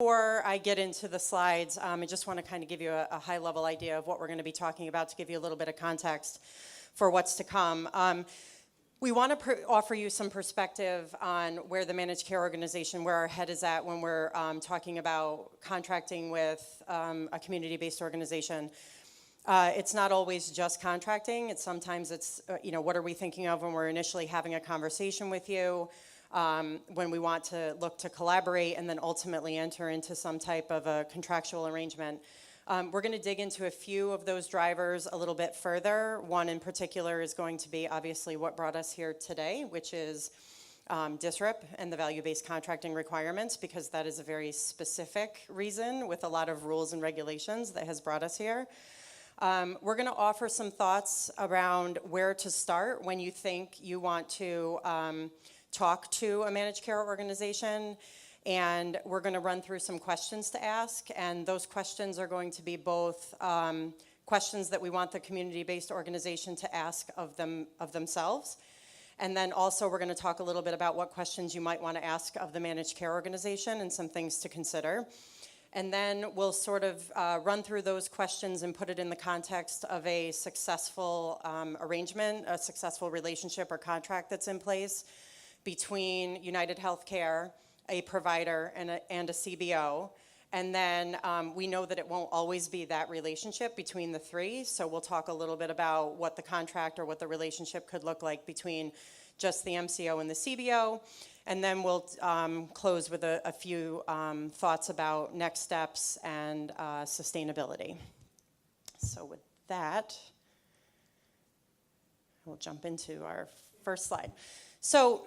before I get into the slides, I just want to kind of give you a high-level idea of what we're going to be talking about to give you a little bit of context for what's to come. We want to offer you some perspective on where the managed care organization, where our head is at when we're talking about contracting with a community-based organization. It's not always just contracting. Sometimes it's, what are we thinking of when we're initially having a conversation with you, when we want to look to collaborate and then ultimately enter into some type of a contractual arrangement. We're going to dig into a few of those drivers a little bit further. One in particular is going to be obviously what brought us here today, which is DSRIP and the value-based contracting requirements, because that is a very specific reason with a lot of rules and regulations that has brought us here. We're going to offer some thoughts around where to start when you think you want to talk to a managed care organization. And we're going to run through some questions to ask, and those questions are going to be both questions that we want the community-based organization to ask of themselves, and then also we're going to talk a little bit about what questions you might want to ask of the managed care organization and some things to consider. And then we'll sort of run through those questions and put it in the context of a successful arrangement, a successful relationship or contract that's in place between UnitedHealthcare, a provider, and a CBO. And then we know that it won't always be that relationship between the three, so we'll talk a little bit about what the contract or what the relationship could look like between just the MCO and the CBO. And then we'll close with a few thoughts about next steps and sustainability. So with that, we'll jump into our first slide. So,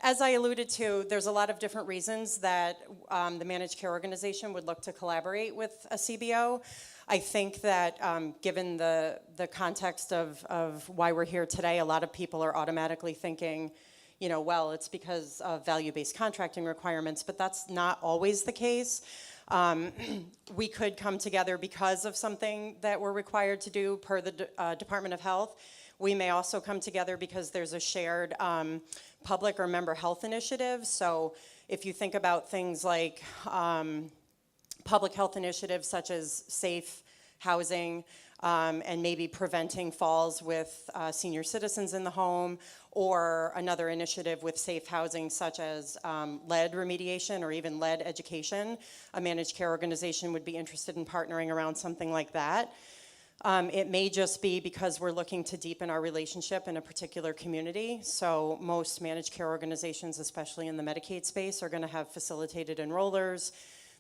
as I alluded to, there's a lot of different reasons that the managed care organization would look to collaborate with a CBO. I think that given the context of why we're here today, a lot of people are automatically thinking, well, it's because of value-based contracting requirements, but that's not always the case. We could come together because of something that we're required to do per the Department of Health. We may also come together because there's a shared public or member health initiative. So if you think about things like public health initiatives such as safe housing and maybe preventing falls with senior citizens in the home, or another initiative with safe housing such as lead remediation or even lead education, a managed care organization would be interested in partnering around something like that. It may just be because we're looking to deepen our relationship in a particular community. So most managed care organizations, especially in the Medicaid space, are going to have facilitated enrollers.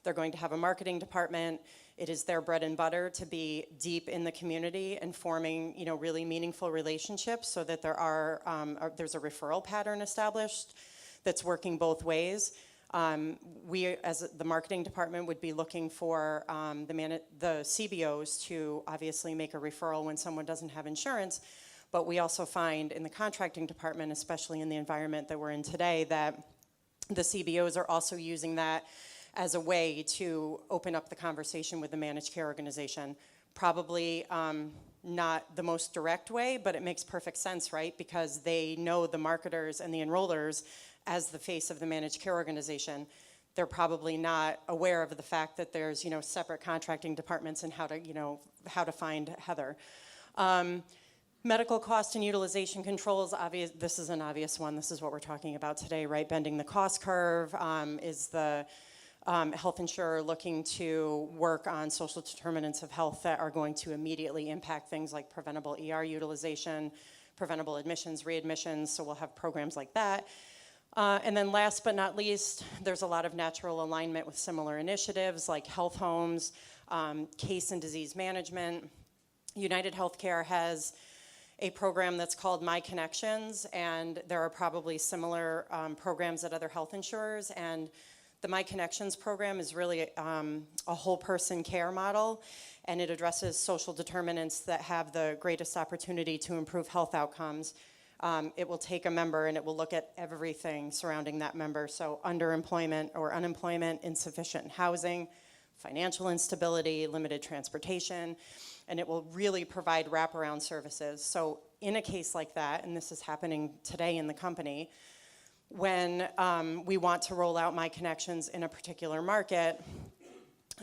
They're going to have a marketing department. It is their bread and butter to be deep in the community and forming, really meaningful relationships so that there's a referral pattern established that's working both ways. We, as the marketing department, would be looking for the CBOs to obviously make a referral when someone doesn't have insurance, but we also find in the contracting department, especially in the environment that we're in today, that the CBOs are also using that as a way to open up the conversation with the managed care organization. Probably not the most direct way, but it makes perfect sense, right? Because they know the marketers and the enrollers as the face of the managed care organization. They're probably not aware of the fact that there's, separate contracting departments and how to find Heather. Medical cost and utilization controls, obvious. This is an obvious one. This is what we're talking about today, right? Bending the cost curve. Is the health insurer looking to work on social determinants of health that are going to immediately impact things like preventable ER utilization, preventable admissions, readmissions, so we'll have programs like that. And then last but not least, there's a lot of natural alignment with similar initiatives like health homes, case and disease management. UnitedHealthcare has a program that's called My Connections, and there are probably similar programs at other health insurers. And the My Connections program is really a whole person care model, and it addresses social determinants that have the greatest opportunity to improve health outcomes. It will take a member and it will look at everything surrounding that member. So underemployment or unemployment, insufficient housing, financial instability, limited transportation, and it will really provide wraparound services. So in a case like that, and this is happening today in the company, when we want to roll out My Connections in a particular market,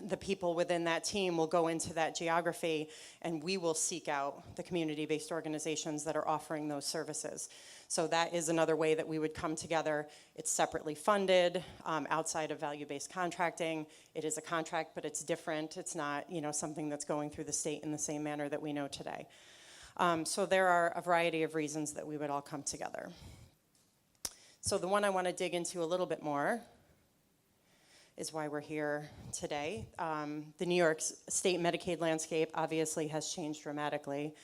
the people within that team will go into that geography, and we will seek out the community-based organizations that are offering those services. So that is another way that we would come together. It's separately funded, outside of value-based contracting. It is a contract, but it's different. It's not, something that's going through the state in the same manner that we know today. So there are a variety of reasons that we would all come together. So the one I want to dig into a little bit more is why we're here today. The New York State Medicaid landscape obviously has changed dramatically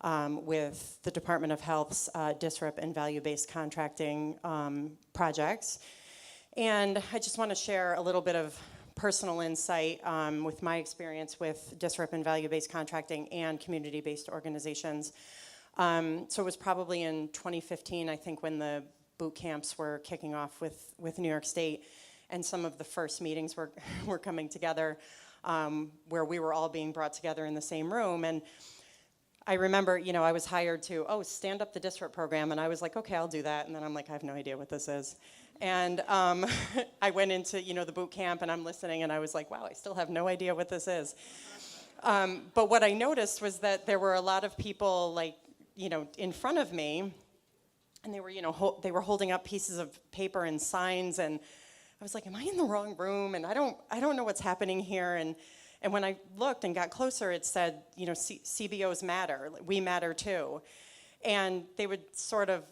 with the Department of Health's DSRIP and value-based contracting projects. And I just want to share a little bit of personal insight with my experience with DSRIP and value-based contracting and community-based organizations. So it was probably in 2015, I think, when the boot camps were kicking off with New York State, and some of the first meetings were coming together where we were all being brought together in the same room. And I remember, I was hired to, stand up the DSRIP program, and I was like, okay, I'll do that. And then I'm like, I have no idea what this is. And I went into, the boot camp, and I'm listening, and I was like, wow, I still have no idea what this is. But what I noticed was that there were a lot of people, in front of me, and they were, they were holding up pieces of paper and signs, and I was like, am I in the wrong room? And I don't know what's happening here. And when I looked and got closer, it said, CBOs matter. We matter too. And they would sort of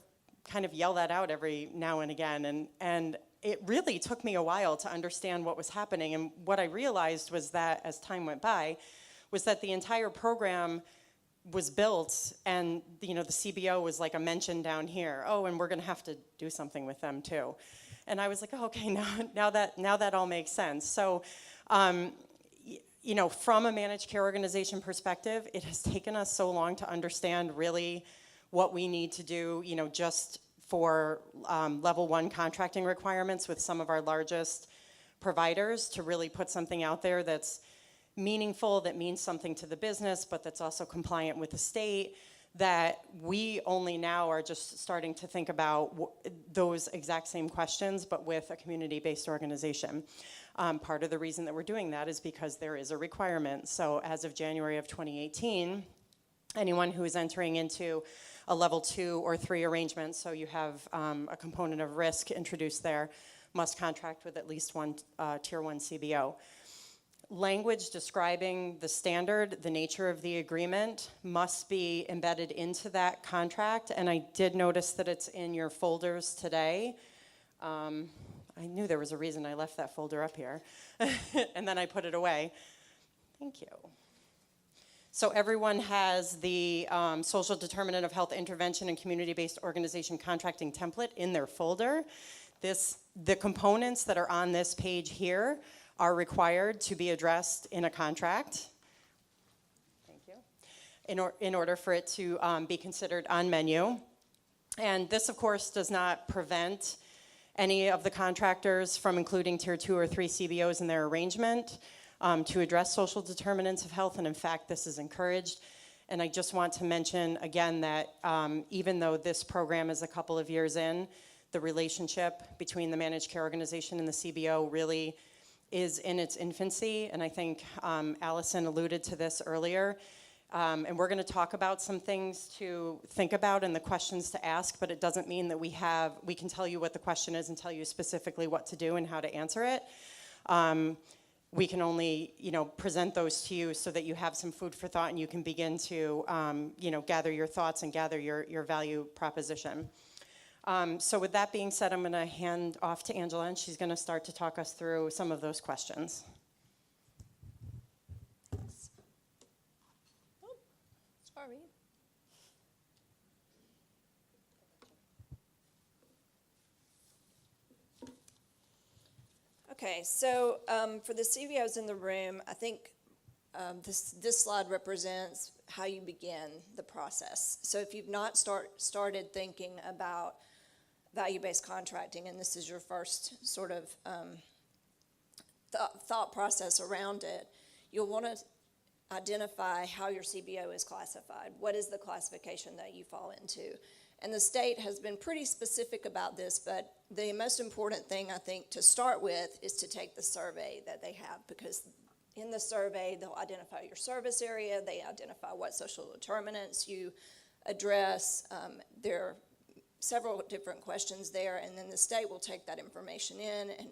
kind of yell that out every now and again. And it really took me a while to understand what was happening. And what I realized was that, as time went by, was that the entire program was built, and the CBO was like a mention down here. And we're going to have to do something with them too. And I was like, okay, now that all makes sense. So, from a managed care organization perspective, it has taken us so long to understand really what we need to do, just for level 1 contracting requirements with some of our largest providers, to really put something out there that's meaningful, that means something to the business, but that's also compliant with the state, that we only now are just starting to think about those exact same questions, but with a community-based organization. Part of the reason that we're doing that is because there is a requirement. So as of January of 2018, anyone who is entering into a level 2 or 3 arrangement, so you have a component of risk introduced there, must contract with at least one tier 1 CBO. Language describing the standard, the nature of the agreement, must be embedded into that contract. And I did notice that it's in your folders today. I knew there was a reason I left that folder up here. And then I put it away. Thank you. So everyone has the social determinant of health intervention and community-based organization contracting template in their folder. The components that are on this page here are required to be addressed in a contract. Thank you. In order for it to be considered on menu. And this, of course, does not prevent any of the contractors from including tier 2 or 3 CBOs in their arrangement to address social determinants of health, and in fact, this is encouraged. And I just want to mention again that even though this program is a couple of years in, the relationship between the managed care organization and the CBO really is in its infancy, and I think Allison alluded to this earlier. And we're going to talk about some things to think about and the questions to ask, but it doesn't mean that we can tell you what the question is and tell you specifically what to do and how to answer it. We can only, present those to you so that you have some food for thought and you can begin to, gather your thoughts and gather your value proposition. So with that being said, I'm going to hand off to Angela, and she's going to start to talk us through some of those questions. Thanks. Oh, sorry. Okay, so for the CBOs in the room, I think this slide represents how you begin the process. So if you've not started thinking about value-based contracting, and this is your first sort of thought process around it, you'll want to identify how your CBO is classified. What is the classification that you fall into? And the state has been pretty specific about this, but the most important thing, I think, to start with is to take the survey that they have, because in the survey, they'll identify your service area, they identify what social determinants you address. There are several different questions there, and then the state will take that information in and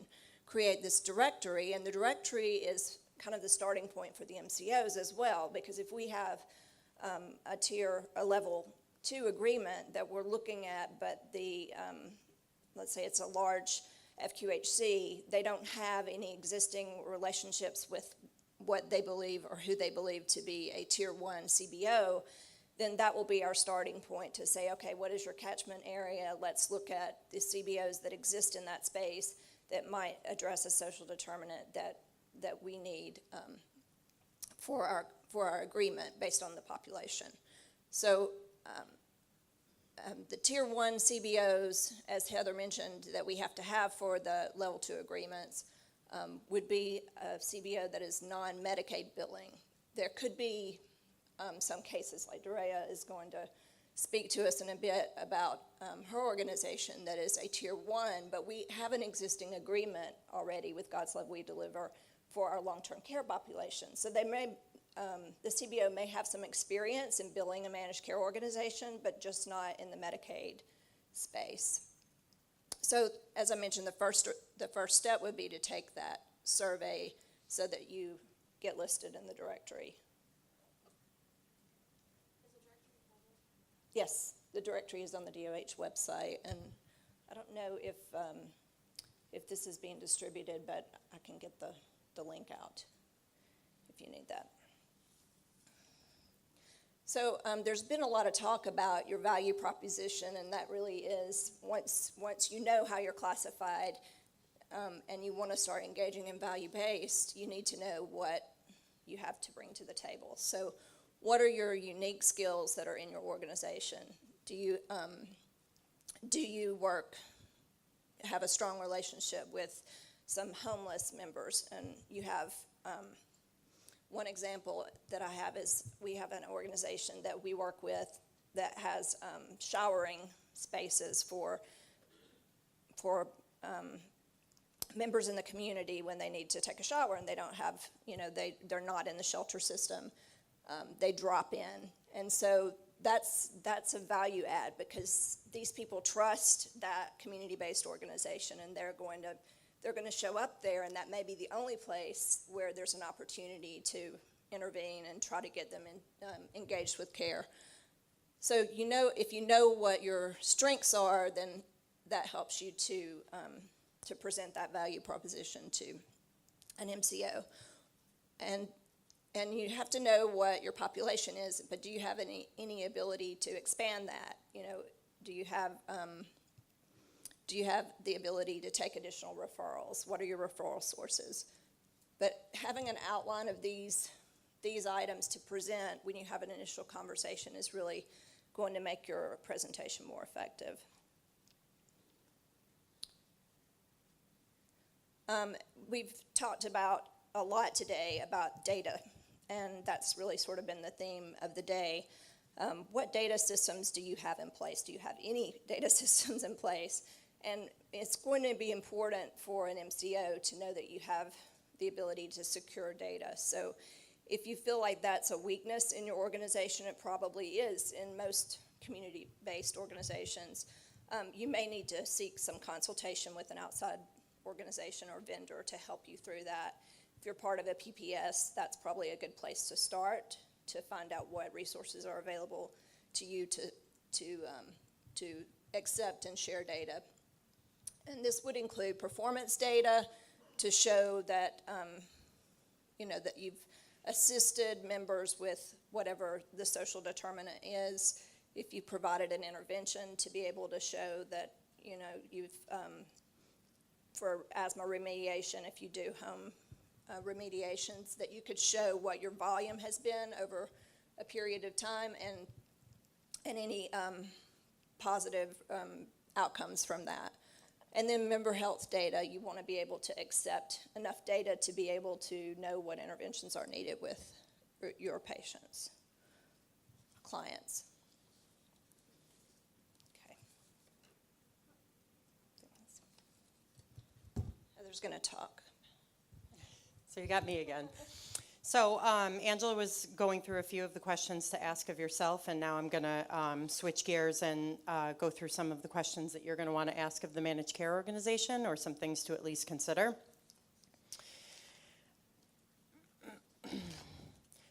create this directory, and the directory is kind of the starting point for the MCOs as well, because if we have a level 2 agreement that we're looking at, but the, let's say it's a large FQHC, they don't have any existing relationships with what they believe or who they believe to be a tier 1 CBO, then that will be our starting point to say, okay, what is your catchment area? Let's look at the CBOs that exist in that space that might address a social determinant that we need for our agreement based on the population. So the tier 1 CBOs, as Heather mentioned, that we have to have for the level 2 agreements would be a CBO that is non-Medicaid billing. There could be some cases, like Dorella is going to speak to us in a bit about her organization that is a tier 1, but we have an existing agreement already with God's Love We Deliver for our long-term care population. So they may, the CBO may have some experience in billing a managed care organization, but just not in the Medicaid space. So as I mentioned, the first step would be to take that survey so that you get listed in the directory. Yes, the directory is on the DOH website, and I don't know if this is being distributed, but I can get the link out if you need that. So there's been a lot of talk about your value proposition, and that really is, once you know how you're classified and you want to start engaging in value-based, you need to know what you have to bring to the table. So what are your unique skills that are in your organization? Do you have a strong relationship with some homeless members? And you have, one example that I have is we have an organization that we work with that has showering spaces for members in the community when they need to take a shower and they don't have, they're not in the shelter system. They drop in, and so that's a value add because these people trust that community-based organization, and they're going to show up there, and that may be the only place where there's an opportunity to intervene and try to get them engaged with care. So if you know what your strengths are, then that helps you to present that value proposition to an MCO, and you have to know what your population is, but do you have any ability to expand that? Do you have the ability to take additional referrals? What are your referral sources? But having an outline of these items to present when you have an initial conversation is really going to make your presentation more effective. We've talked about a lot today about data, and that's really sort of been the theme of the day. What data systems do you have in place? Do you have any data systems in place? And it's going to be important for an MCO to know that you have the ability to secure data. So if you feel like that's a weakness in your organization, it probably is in most community-based organizations, you may need to seek some consultation with an outside organization or vendor to help you through that. If you're part of a PPS, that's probably a good place to start to find out what resources are available to you to accept and share data. And this would include performance data to show that that you've assisted members with whatever the social determinant is. If you provided an intervention, to be able to show that you've for asthma remediation, if you do home remediations, that you could show what your volume has been over a period of time and any positive outcomes from that. And then member health data, you want to be able to accept enough data to be able to know what interventions are needed with your patients, clients. Okay. Heather's going to talk. So you got me again. So Angela was going through a few of the questions to ask of yourself, and now I'm going to switch gears and go through some of the questions that you're going to want to ask of the managed care organization, or some things to at least consider.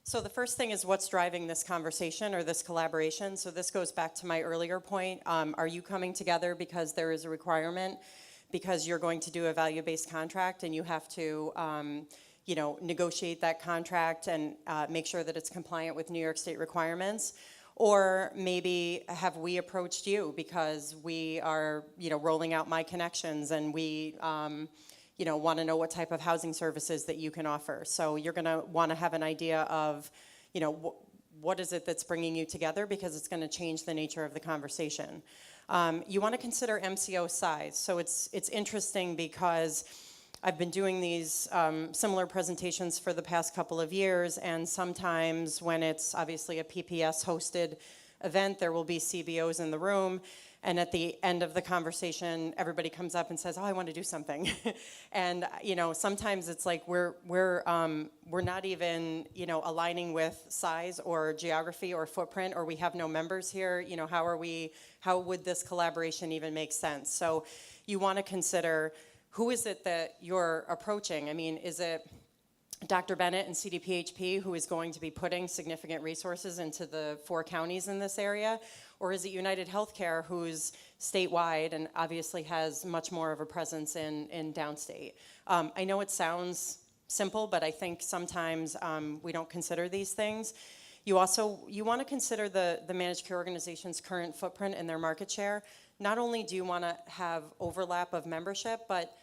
So the first thing is, what's driving this conversation or this collaboration? So this goes back to my earlier point. Are you coming together because there is a requirement, because you're going to do a value-based contract and you have to negotiate that contract and make sure that it's compliant with New York State requirements? Or maybe have we approached you because we are, rolling out my connections, and we, want to know what type of housing services that you can offer. So you're going to want to have an idea of, what is it that's bringing you together, because it's going to change the nature of the conversation. You want to consider MCO size. So it's interesting because I've been doing these similar presentations for the past couple of years, and sometimes when it's obviously a PPS hosted event, there will be CBOs in the room, and at the end of the conversation, everybody comes up and says, "Oh, I want to do something," and sometimes it's like we're not even aligning with size or geography or footprint, or we have no members here. How would this collaboration even make sense? So you want to consider, who is it that you're approaching? I mean, is it Dr. Bennett and CDPHP, who is going to be putting significant resources into the 4 counties in this area? Or is it UnitedHealthcare, who's statewide and obviously has much more of a presence in downstate? I know it sounds simple, but I think sometimes we don't consider these things. You want to consider the managed care organization's current footprint and their market share. Not only do you want to have overlap of membership, but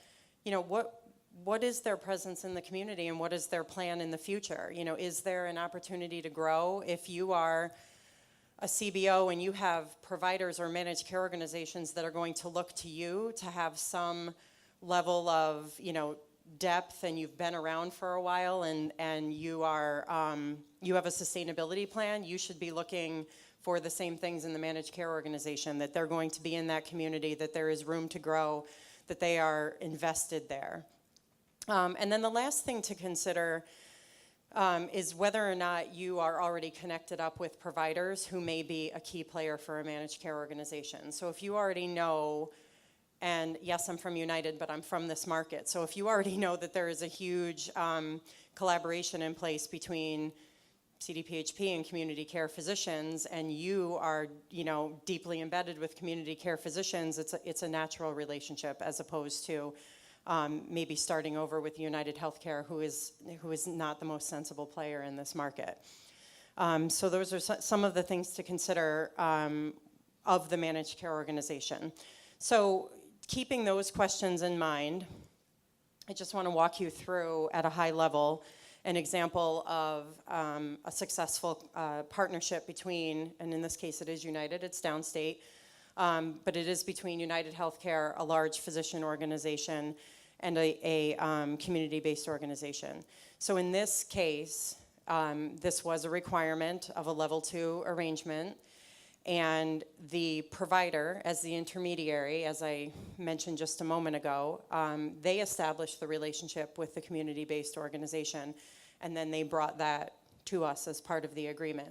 what is their presence in the community, and what is their plan in the future? Is there an opportunity to grow? If you are a CBO and you have providers or managed care organizations that are going to look to you to have some level of depth, and you've been around for a while, and you are you have a sustainability plan, you should be looking for the same things in the managed care organization, that they're going to be in that community, that there is room to grow, that they are invested there. And then the last thing to consider is whether or not you are already connected up with providers who may be a key player for a managed care organization. So if you already know, and yes, I'm from United, but I'm from this market. So if you already know that there is a huge collaboration in place between CDPHP and community care physicians, and you are, deeply embedded with community care physicians, it's a natural relationship, as opposed to maybe starting over with UnitedHealthcare, who is not the most sensible player in this market. So those are some of the things to consider of the managed care organization. So keeping those questions in mind, I just want to walk you through at a high level an example of a successful partnership between, and in this case it is United, it's downstate, but it is between UnitedHealthcare, a large physician organization, and a community-based organization. So in this case, this was a requirement of a level 2 arrangement, and the provider, as the intermediary, as I mentioned just a moment ago, they established the relationship with the community-based organization, and then they brought that to us as part of the agreement.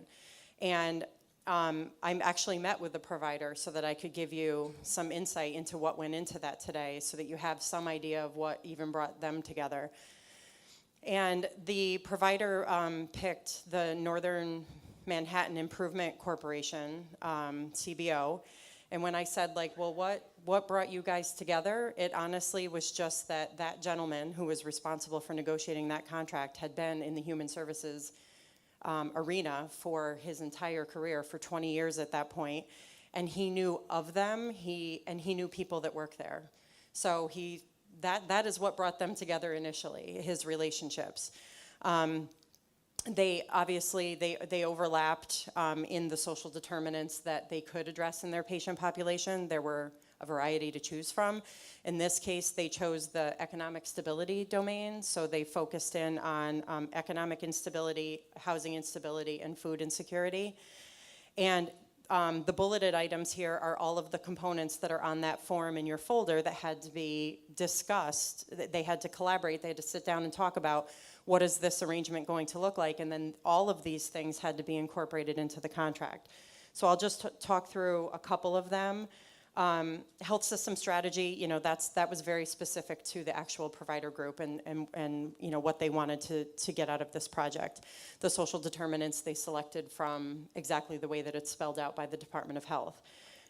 And I actually met with the provider so that I could give you some insight into what went into that today, so that you have some idea of what even brought them together. And the provider picked the Northern Manhattan Improvement Corporation, CBO. And when I said, well, what brought you guys together? It honestly was just that gentleman who was responsible for negotiating that contract had been in the human services arena for his entire career, for 20 years at that point, and he knew of them. He knew people that work there. So that is what brought them together initially, his relationships. They obviously they overlapped in the social determinants that they could address in their patient population. There were a variety to choose from. In this case, they chose the economic stability domain, so they focused in on economic instability, housing instability, and food insecurity. And the bulleted items here are all of the components that are on that form in your folder that had to be discussed. They had to collaborate, they had to sit down and talk about what is this arrangement going to look like? And then all of these things had to be incorporated into the contract. So I'll just talk through a couple of them. Health system strategy, you know, that was very specific to the actual provider group and you know, what they wanted to get out of this project. The social determinants they selected from exactly the way that it's spelled out by the Department of Health.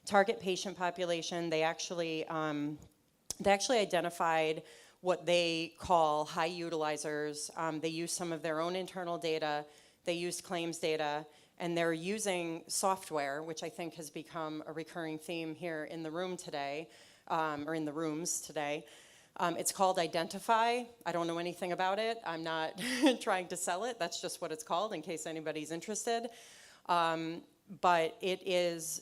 Target patient population, they actually identified what they call high utilizers. They used some of their own internal data, they used claims data, and they're using software, which I think has become a recurring theme here in the room today, or in the rooms today. It's called Identify. I don't know anything about it. I'm not trying to sell it. That's just what it's called in case anybody's interested. But it is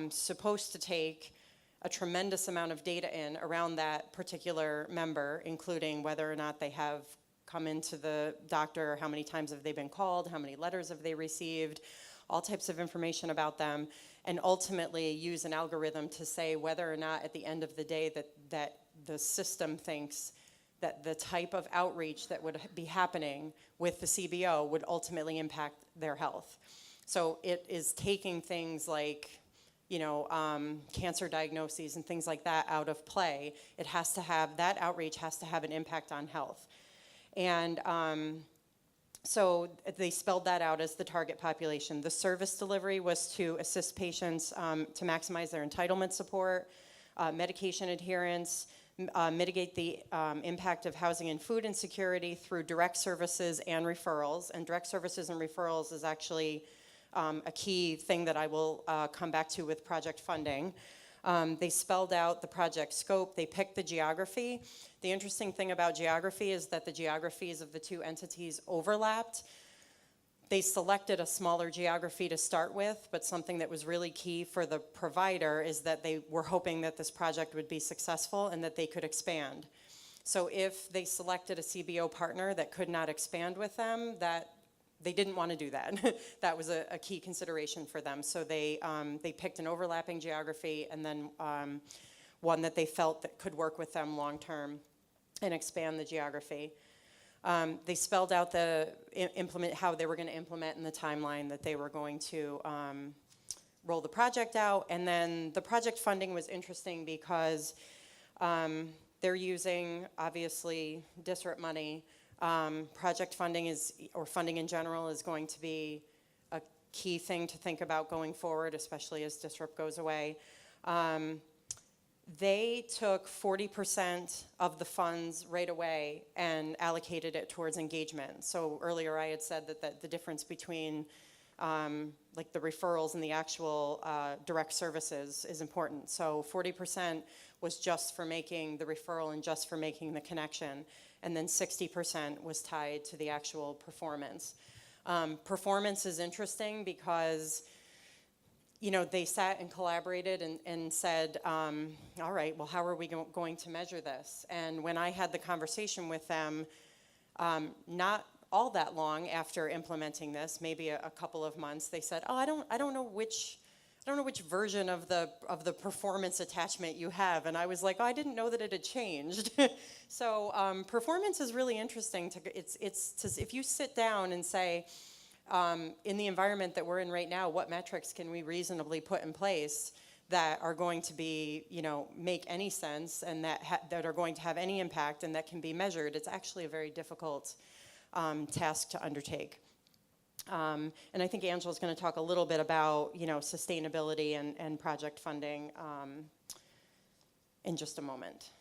supposed to take a tremendous amount of data in around that particular member, including whether or not they have come into the doctor, how many times have they been called, how many letters have they received, all types of information about them, and ultimately use an algorithm to say whether or not at the end of the day that the system thinks that the type of outreach that would be happening with the CBO would ultimately impact their health. So it is taking things like, you know, cancer diagnoses and things like that out of play. It has to have, that outreach has to have an impact on health. And so they spelled that out as the target population. The service delivery was to assist patients to maximize their entitlement support, medication adherence, mitigate the impact of housing and food insecurity through direct services and referrals. And direct services and referrals is actually a key thing that I will come back to with project funding. They spelled out the project scope. They picked the geography. The interesting thing about geography is that the geographies of the two entities overlapped. They selected a smaller geography to start with, but something that was really key for the provider is that they were hoping that this project would be successful and that they could expand. So if they selected a CBO partner that could not expand with them, that they didn't want to do that. That was a key consideration for them. So they picked an overlapping geography and then one that they felt that could work with them long term and expand the geography. They spelled out how they were going to implement and the timeline that they were going to roll the project out. And then the project funding was interesting because they're using, obviously, DSRIP money. Project funding or funding in general is going to be a key thing to think about going forward, especially as DSRIP goes away. They took 40% of the funds right away and allocated it towards engagement. So earlier I had said that the difference between like the referrals and the actual direct services is important. So 40% was just for making the referral and just for making the connection. And then 60% was tied to the actual performance. Performance is interesting because, you know, they sat and collaborated and said, all right, well, how are we going to measure this? And when I had the conversation with them, not all that long after implementing this, maybe a couple of months, they said, oh, I don't know which version of the performance attachment you have. And I was like, oh, I didn't know that it had changed. So performance is really interesting. If you sit down and say, in the environment that we're in right now, what metrics can we reasonably put in place that are going to be, you know, make any sense and that are going to have any impact and that can be measured? It's actually a very difficult task to undertake. And I think Angela's going to talk a little bit about, you know, sustainability and project funding in just a moment.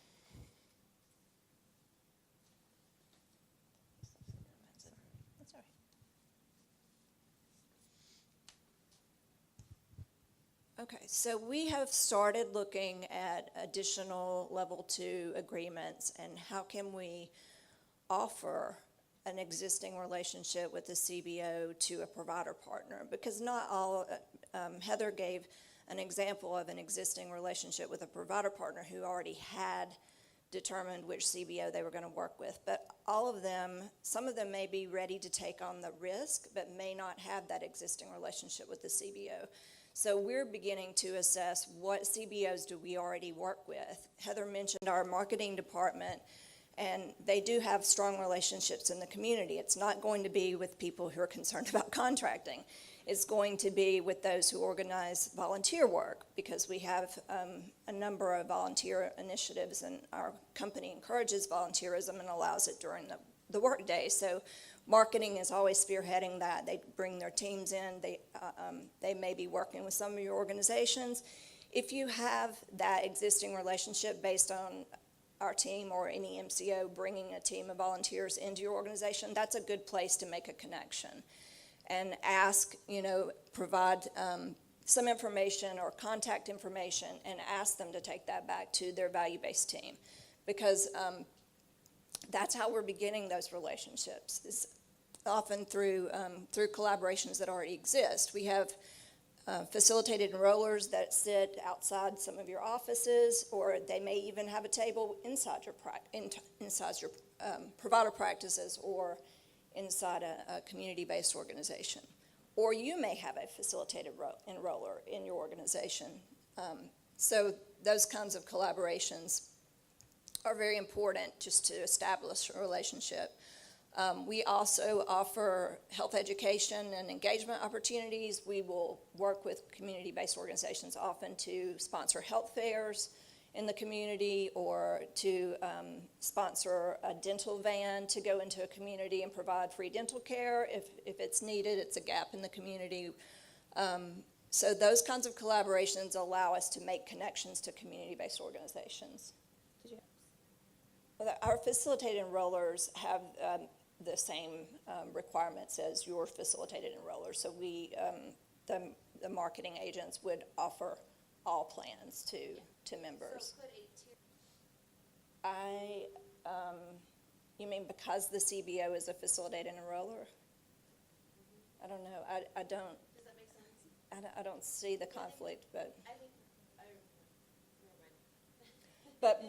Okay, so we have started looking at additional level 2 agreements and how can we offer an existing relationship with the CBO to a provider partner, because not all, Heather gave an example of an existing relationship with a provider partner who already had determined which CBO they were going to work with, but all of them, some of them may be ready to take on the risk, but may not have that existing relationship with the CBO. So we're beginning to assess what CBOs do we already work with. Heather mentioned our marketing department And they do have strong relationships in the community. It's not going to be with people who are concerned about contracting. It's going to be with those who organize volunteer work, because we have a number of volunteer initiatives, and our company encourages volunteerism and allows it during the workday. So marketing is always spearheading that. They bring their teams in. They may be working with some of your organizations. If you have that existing relationship based on our team or any MCO bringing a team of volunteers into your organization, that's a good place to make a connection. And ask, provide some information or contact information and ask them to take that back to their value-based team. Because that's how we're beginning those relationships, is often through collaborations that already exist. We have facilitated enrollers that sit outside some of your offices, or they may even have a table inside your provider practices or inside a community-based organization. Or you may have a facilitated enroller in your organization. So those kinds of collaborations are very important just to establish a relationship. We also offer health education and engagement opportunities. We will work with community-based organizations often to sponsor health fairs in the community, or to sponsor a dental van to go into a community and provide free dental care if it's needed. It's a gap in the community. So those kinds of collaborations allow us to make connections to community-based organizations. Our facilitated enrollers have the same requirements as your facilitated enrollers. So we, the marketing agents would offer all plans to members. So could You mean because the CBO is a facilitated enroller? I don't know. I don't. does that make sense? I don't see the conflict, but I think never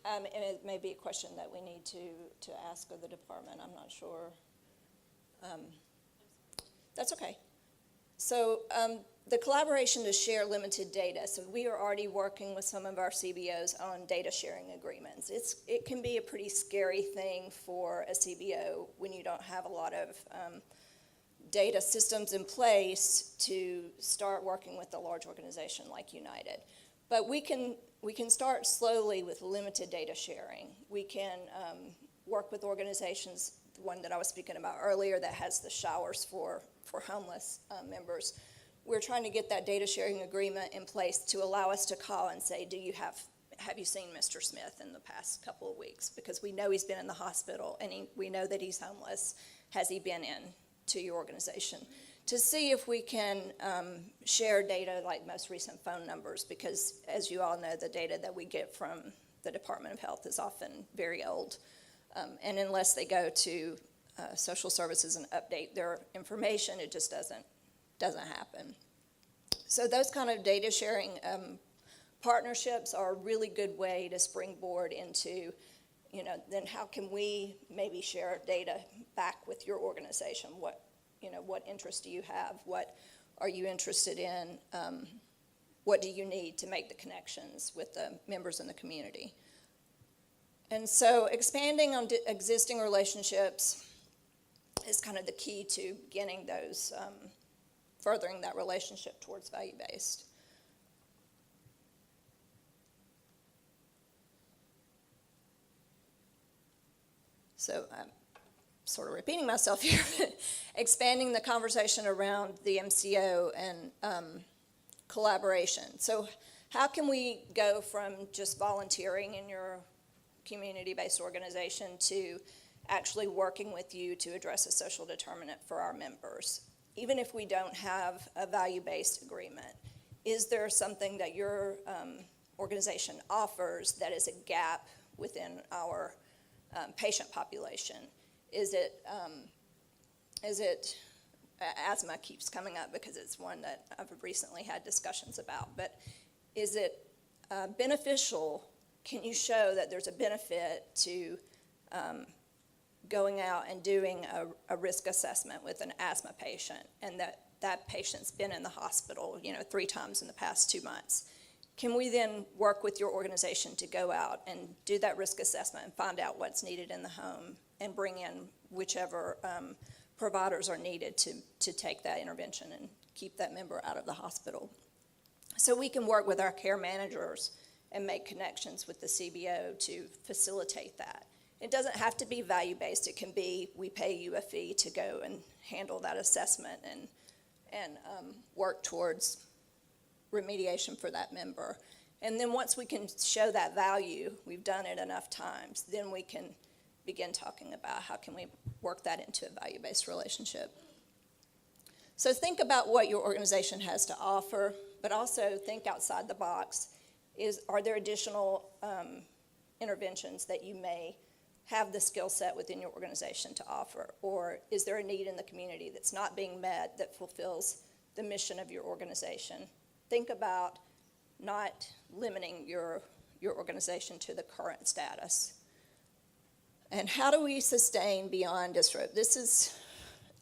mind. and it may be a question that we need to ask of the department. I'm not sure. That's okay. So the collaboration to share limited data. So we are already working with some of our CBOs on data sharing agreements. It can be a pretty scary thing for a CBO when you don't have a lot of data systems in place to start working with a large organization like United. But we can start slowly with limited data sharing. We can work with organizations, the one that I was speaking about earlier that has the showers for homeless members. We're trying to get that data sharing agreement in place to allow us to call and say, have you seen Mr. Smith in the past couple of weeks? Because we know he's been in the hospital, and we know that he's homeless. Has he been in to your organization? To see if we can share data like most recent phone numbers, because as you all know, the data that we get from the Department of Health is often very old. And unless they go to social services and update their information, it just doesn't happen. So those kind of data sharing partnerships are a really good way to springboard into, then how can we maybe share data back with your organization? What interest do you have? What are you interested in? What do you need to make the connections with the members in the community? And so expanding on existing relationships is kind of the key to beginning those, furthering that relationship towards value-based. So I'm sort of repeating myself here, but expanding the conversation around the MCO and collaboration. So how can we go from just volunteering in your community-based organization to actually working with you to address a social determinant for our members? Even if we don't have a value-based agreement, is there something that your organization offers that is a gap within our patient population? Is it asthma keeps coming up because it's one that I've recently had discussions about, but is it beneficial? Can you show that there's a benefit to going out and doing a risk assessment with an asthma patient, and that patient's been in the hospital 3 times in the past 2 months? can we then work with your organization to go out and do that risk assessment and find out what's needed in the home and bring in whichever providers are needed to take that intervention and keep that member out of the hospital. So we can work with our care managers and make connections with the CBO to facilitate that. It doesn't have to be value-based. It can be, we pay you a fee to go and handle that assessment and work towards remediation for that member. And then once we can show that value, we've done it enough times, then we can begin talking about how can we work that into a value-based relationship. So think about what your organization has to offer, but also think outside the box. Are there additional interventions that you may have the skill set within your organization to offer? Or is there a need in the community that's not being met that fulfills the mission of your organization? Think about not limiting your organization to the current status. And how do we sustain beyond disrupt?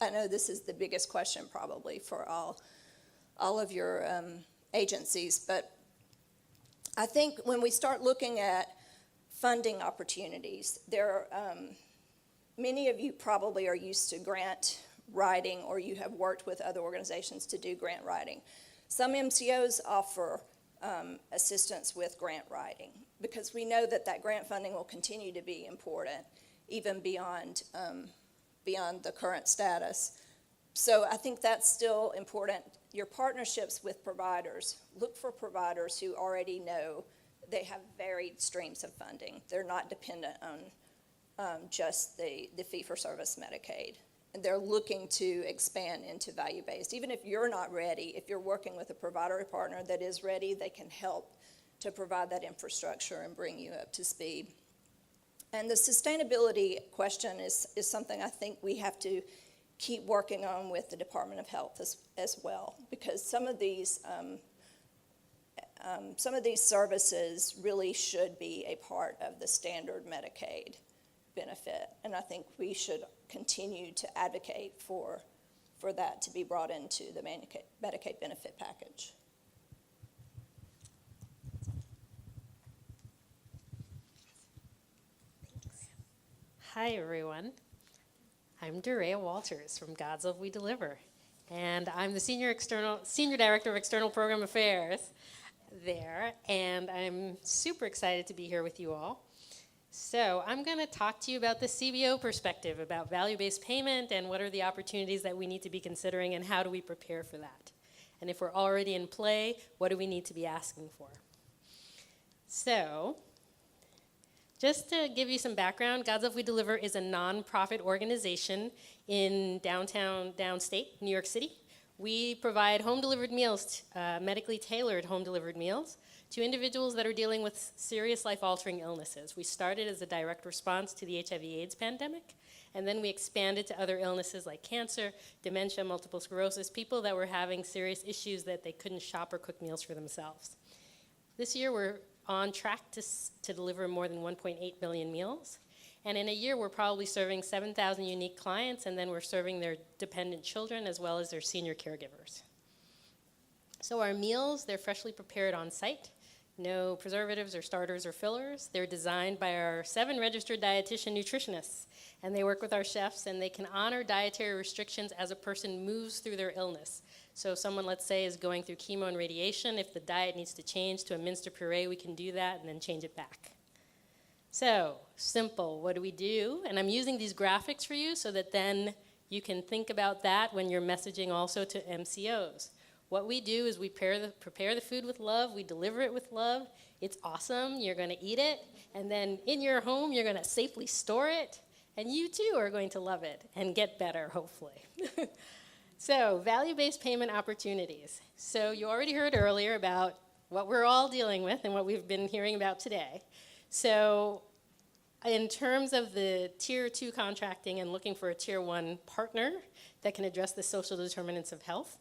I know this is the biggest question probably for all of your agencies, but I think when we start looking at funding opportunities, many of you probably are used to grant writing, or you have worked with other organizations to do grant writing. Some MCOs offer assistance with grant writing because we know that grant funding will continue to be important even beyond the current status. So I think that's still important. Your partnerships with providers, look for providers who already know they have varied streams of funding. They're not dependent on just the fee-for-service Medicaid. And they're looking to expand into value-based. Even if you're not ready, if you're working with a provider partner that is ready, they can help to provide that infrastructure and bring you up to speed. And the sustainability question is something I think we have to keep working on with the Department of Health as well, because some of these services really should be a part of the standard Medicaid benefit, and I think we should continue to advocate for that to be brought into the Medicaid benefit package. Hi everyone, I'm Dorella Walters from God's Love We Deliver, and I'm the Senior Director of External Program Affairs there, and I'm super excited to be here with you all. So I'm going to talk to you about the CBO perspective, about value-based payment and what are the opportunities that we need to be considering and how do we prepare for that. And if we're already in play, what do we need to be asking for? So just to give you some background, God's Love We Deliver is a nonprofit organization in downstate New York City. We provide home-delivered meals, medically tailored home-delivered meals, to individuals that are dealing with serious life-altering illnesses. We started as a direct response to the HIV/AIDS pandemic, and then we expanded to other illnesses like cancer, dementia, multiple sclerosis, people that were having serious issues that they couldn't shop or cook meals for themselves. This year, we're on track to deliver more than 1.8 billion meals. And in a year, we're probably serving 7,000 unique clients, and then we're serving their dependent children as well as their senior caregivers. So our meals, they're freshly prepared on site. No preservatives or starters or fillers. They're designed by our 7 registered dietitian nutritionists, and they work with our chefs, and they can honor dietary restrictions as a person moves through their illness. So someone, let's say, is going through chemo and radiation. If the diet needs to change to a mince puree, we can do that and then change it back. So, simple, what do we do? And I'm using these graphics for you so that then you can think about that when you're messaging also to MCOs. What we do is we prepare the food with love, we deliver it with love. It's awesome, you're gonna eat it, and then in your home, you're gonna safely store it, and you too are going to love it and get better, hopefully. So, value-based payment opportunities. So you already heard earlier about what we're all dealing with and what we've been hearing about today. So in terms of the Tier 2 contracting and looking for a Tier 1 partner that can address the social determinants of health,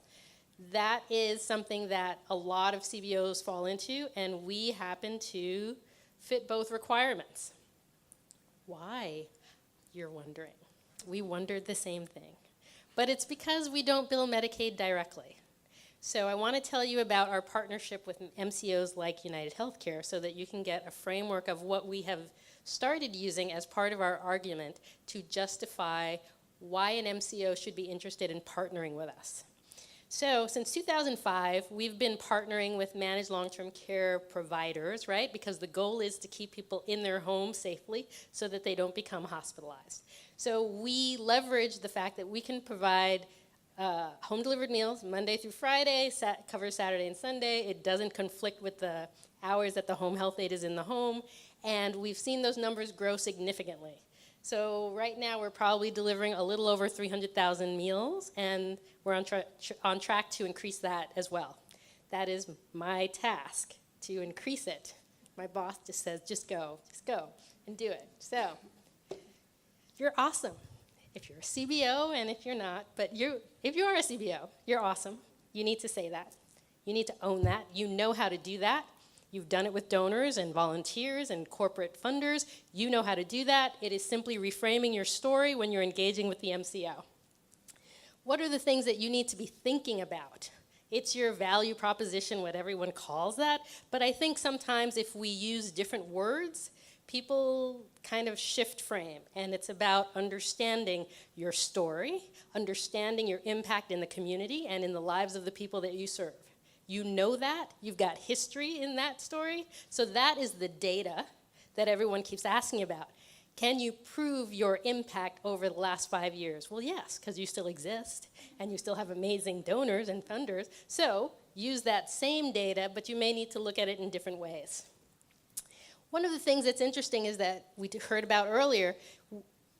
that is something that a lot of CBOs fall into, and we happen to fit both requirements. Why, you're wondering? We wondered the same thing. But it's because we don't bill Medicaid directly. So I want to tell you about our partnership with MCOs like UnitedHealthcare so that you can get a framework of what we have started using as part of our argument to justify why an MCO should be interested in partnering with us. So since 2005, we've been partnering with managed long-term care providers, right? Because the goal is to keep people in their homes safely so that they don't become hospitalized. So we leverage the fact that we can provide home-delivered meals Monday through Friday, covers Saturday and Sunday. It doesn't conflict with the hours that the home health aide is in the home, and we've seen those numbers grow significantly. So right now we're probably delivering a little over 300,000 meals, and we're on track to increase that as well. That is my task, to increase it. My boss just says, just go and do it. So you're awesome. If you're a CBO and if you're not, but if you are a CBO, you're awesome. You need to say that. You need to own that. You know how to do that. You've done it with donors and volunteers and corporate funders. You know how to do that. It is simply reframing your story when you're engaging with the MCO. What are the things that you need to be thinking about? It's your value proposition, what everyone calls that, but I think sometimes if we use different words, people kind of shift frame, and it's about understanding your story, understanding your impact in the community and in the lives of the people that you serve. You know that, you've got history in that story, so that is the data that everyone keeps asking about. Can you prove your impact over the last 5 years? Well, yes, because you still exist, and you still have amazing donors and funders, so use that same data, but you may need to look at it in different ways. One of the things that's interesting is that we heard about earlier,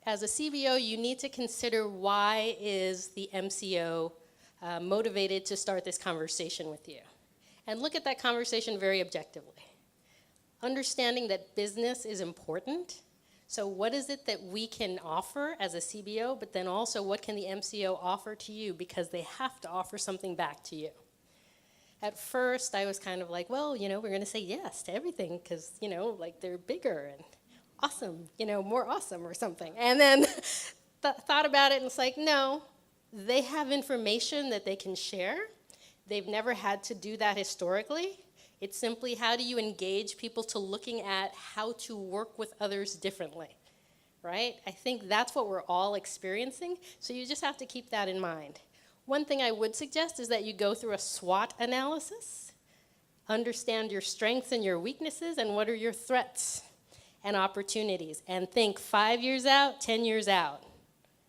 as a CBO, you need to consider why is the MCO motivated to start this conversation with you. And look at that conversation very objectively. Understanding that business is important, so what is it that we can offer as a CBO, but then also what can the MCO offer to you, because they have to offer something back to you. At first, I was kind of like, well, we're going to say yes to everything because, like they're bigger and awesome, more awesome or something. And then thought about it and it's like, no, they have information that they can share. They've never had to do that historically. It's simply how do you engage people to looking at how to work with others differently, right? I think that's what we're all experiencing, so you just have to keep that in mind. One thing I would suggest is that you go through a SWOT analysis, understand your strengths and your weaknesses, and what are your threats and opportunities, and think 5 years out, 10 years out.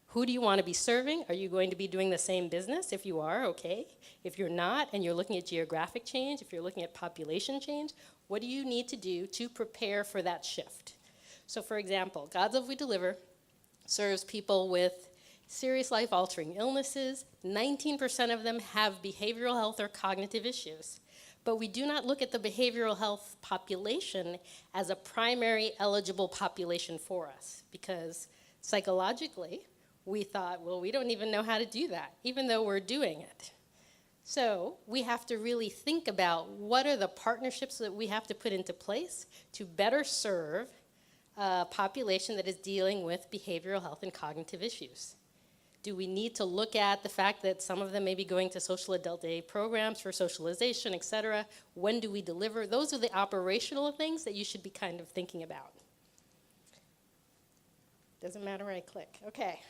Who do you want to be serving? Are you going to be doing the same business? If you are, okay. If you're not, and you're looking at geographic change, if you're looking at population change, what do you need to do to prepare for that shift? So for example, God's Love We Deliver serves people with serious life-altering illnesses. 19% of them have behavioral health or cognitive issues. But we do not look at the behavioral health population as a primary eligible population for us, because psychologically, we thought, well, we don't even know how to do that, even though we're doing it. So we have to really think about what are the partnerships that we have to put into place to better serve a population that is dealing with behavioral health and cognitive issues. Do we need to look at the fact that some of them may be going to social adult day programs for socialization, et cetera? When do we deliver? Those are the operational things that you should be kind of thinking about. Doesn't matter where I click. Okay.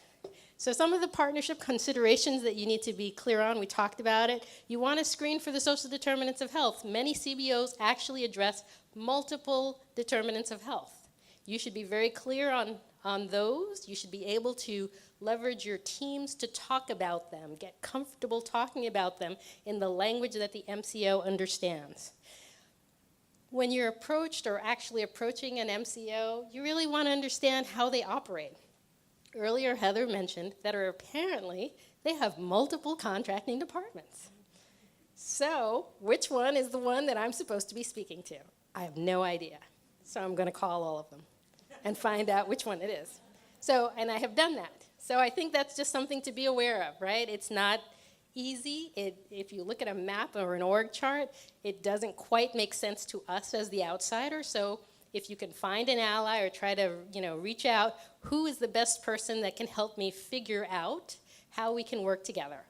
So some of the partnership considerations that you need to be clear on, we talked about it. You want to screen for the social determinants of health. Many CBOs actually address multiple determinants of health. You should be very clear on those. You should be able to leverage your teams to talk about them, get comfortable talking about them in the language that the MCO understands. When you're approached or actually approaching an MCO, you really want to understand how they operate. Earlier, Heather mentioned that apparently they have multiple contracting departments. So, which one is the one that I'm supposed to be speaking to? I have no idea. So I'm going to call all of them and find out which one it is. So, and I have done that. So I think that's just something to be aware of, right? It's not easy. If you look at a map or an org chart, it doesn't quite make sense to us as the outsider. So if you can find an ally or try to, reach out, who is the best person that can help me figure out how we can work together?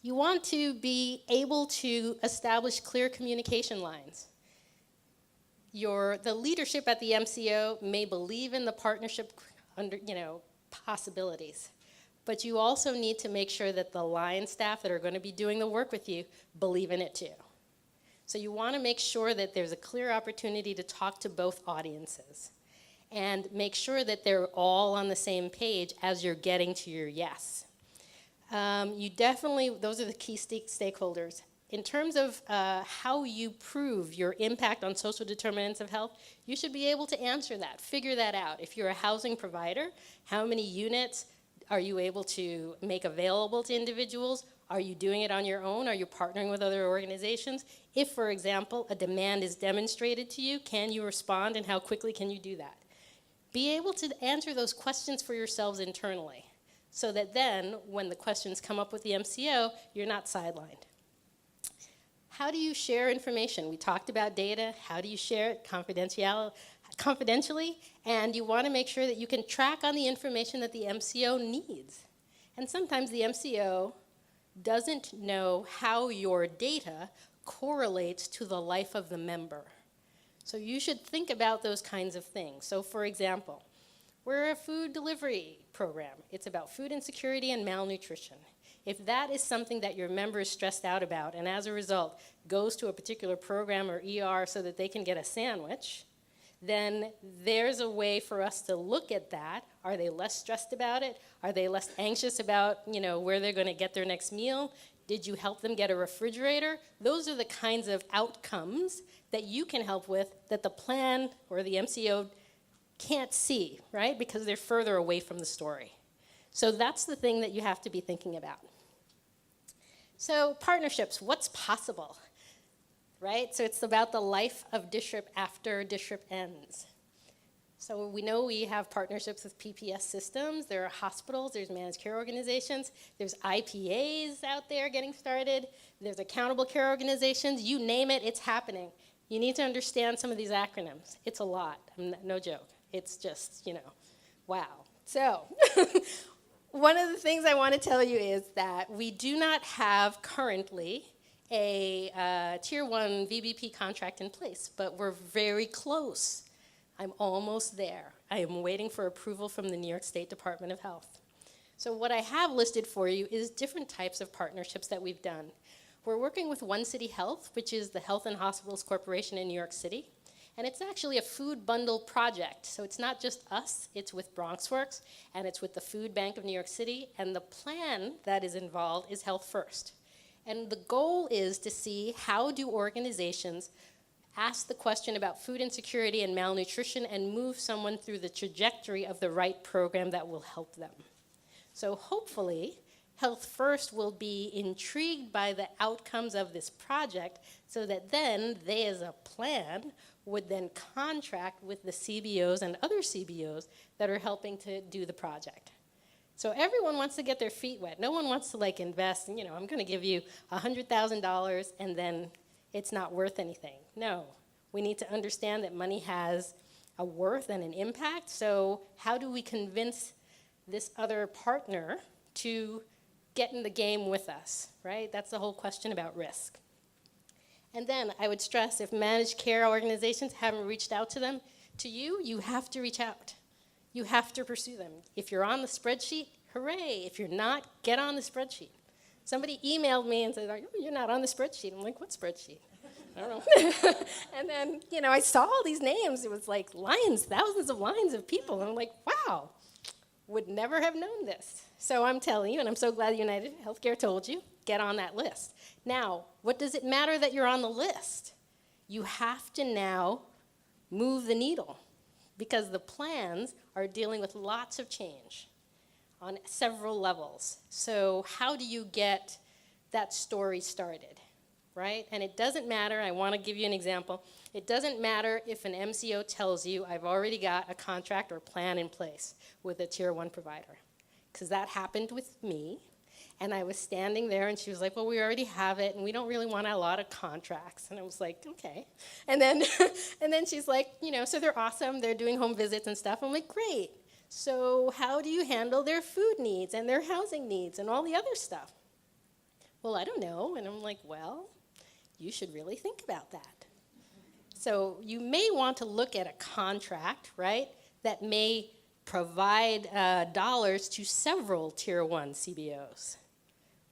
You want to be able to establish clear communication lines. The leadership at the MCO may believe in the partnership possibilities, but you also need to make sure that the line staff that are going to be doing the work with you believe in it too. So you want to make sure that there's a clear opportunity to talk to both audiences and make sure that they're all on the same page as you're getting to your yes. Those are the key stakeholders. In terms of how you prove your impact on social determinants of health, you should be able to answer that, figure that out. If you're a housing provider, how many units are you able to make available to individuals? Are you doing it on your own? Are you partnering with other organizations? If, for example, a demand is demonstrated to you, can you respond and how quickly can you do that? Be able to answer those questions for yourselves internally so that then when the questions come up with the MCO, you're not sidelined. How do you share information? We talked about data. How do you share it confidentially? And you want to make sure that you can track on the information that the MCO needs. And sometimes the MCO doesn't know how your data correlates to the life of the member. So you should think about those kinds of things. So for example, we're a food delivery program. It's about food insecurity and malnutrition. If that is something that your member is stressed out about and as a result goes to a particular program or ER so that they can get a sandwich, then there's a way for us to look at that. Are they less stressed about it? Are they less anxious about, where they're going to get their next meal? Did you help them get a refrigerator? Those are the kinds of outcomes that you can help with that the plan or the MCO can't see, right? Because they're further away from the story. So that's the thing that you have to be thinking about. So partnerships, what's possible, right? So it's about the life of DSRIP after DSRIP ends. So we know we have partnerships with PPS systems. There are hospitals, there's managed care organizations, there's IPAs out there getting started, there's accountable care organizations, you name it, it's happening. You need to understand some of these acronyms. It's a lot, no joke. It's just, wow. So one of the things I want to tell you is that we do not have currently a Tier 1 VBP contract in place, but we're very close. I'm almost there. I am waiting for approval from the New York State Department of Health. So what I have listed for you is different types of partnerships that we've done. We're working with One City Health, which is the Health and Hospitals Corporation in New York City. And it's actually a food bundle project. So it's not just us, it's with BronxWorks, and it's with the Food Bank of New York City. And the plan that is involved is Health First. And the goal is to see how do organizations ask the question about food insecurity and malnutrition and move someone through the trajectory of the right program that will help them. So hopefully, Health First will be intrigued by the outcomes of this project so that then they, as a plan, would then contract with the CBOs and other CBOs that are helping to do the project. So everyone wants to get their feet wet. No one wants to invest, I'm going to give you $100,000 and then it's not worth anything. No, we need to understand that money has a worth and an impact. So how do we convince this other partner to get in the game with us, right? That's the whole question about risk. And then I would stress, if managed care organizations haven't reached out to you, you have to reach out. You have to pursue them. If you're on the spreadsheet, hooray. If you're not, get on the spreadsheet. Somebody emailed me and said, oh, you're not on the spreadsheet. I'm like, what spreadsheet? I don't know. And then, I saw all these names. It was like thousands of lines of people. And I'm like, wow, would never have known this. So I'm telling you, and I'm so glad UnitedHealthcare told you, get on that list. Now, what does it matter that you're on the list? You have to now move the needle because the plans are dealing with lots of change on several levels. So how do you get that story started, right? And it doesn't matter, I want to give you an example, it doesn't matter if an MCO tells you I've already got a contract or plan in place with a Tier 1 provider, because that happened with me. And I was standing there, and she was like, well, we already have it, and we don't really want a lot of contracts. And I was like, okay. And then she's like, so they're awesome. They're doing home visits and stuff. I'm like, great. So how do you handle their food needs and their housing needs and all the other stuff? well, I don't know. And I'm like, well, you should really think about that. So you may want to look at a contract, right, that may provide dollars to several Tier 1 CBOs,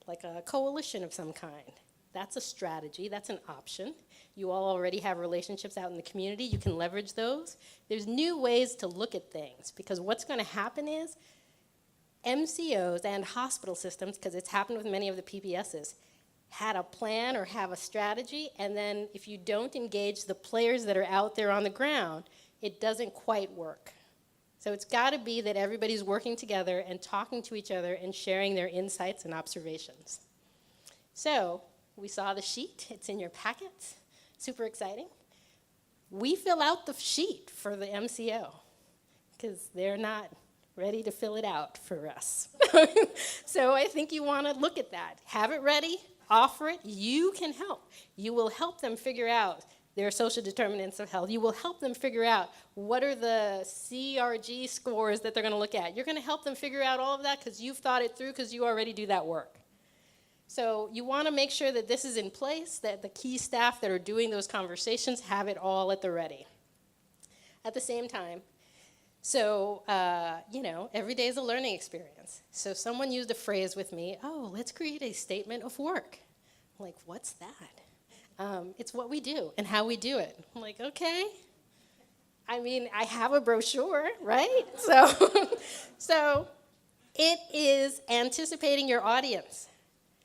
like a coalition of some kind. That's a strategy. That's an option. You all already have relationships out in the community. You can leverage those. There's new ways to look at things, because what's going to happen is MCOs and hospital systems, because it's happened with many of the PPSs, had a plan or have a strategy, and then if you don't engage the players that are out there on the ground, it doesn't quite work. So it's got to be that everybody's working together and talking to each other and sharing their insights and observations. So we saw the sheet. It's in your packets. Super exciting. We fill out the sheet for the MCO because they're not ready to fill it out for us. So I think you want to look at that. Have it ready. Offer it. You can help. You will help them figure out their social determinants of health. You will help them figure out what are the CRG scores that they're going to look at. You're going to help them figure out all of that because you've thought it through, because you already do that work. So you want to make sure that this is in place, that the key staff that are doing those conversations have it all at the ready. At the same time, so, every day is a learning experience. So someone used a phrase with me, oh, let's create a statement of work. I'm like, what's that? It's what we do and how we do it. I'm like, okay. I mean, I have a brochure, right? So it is anticipating your audience.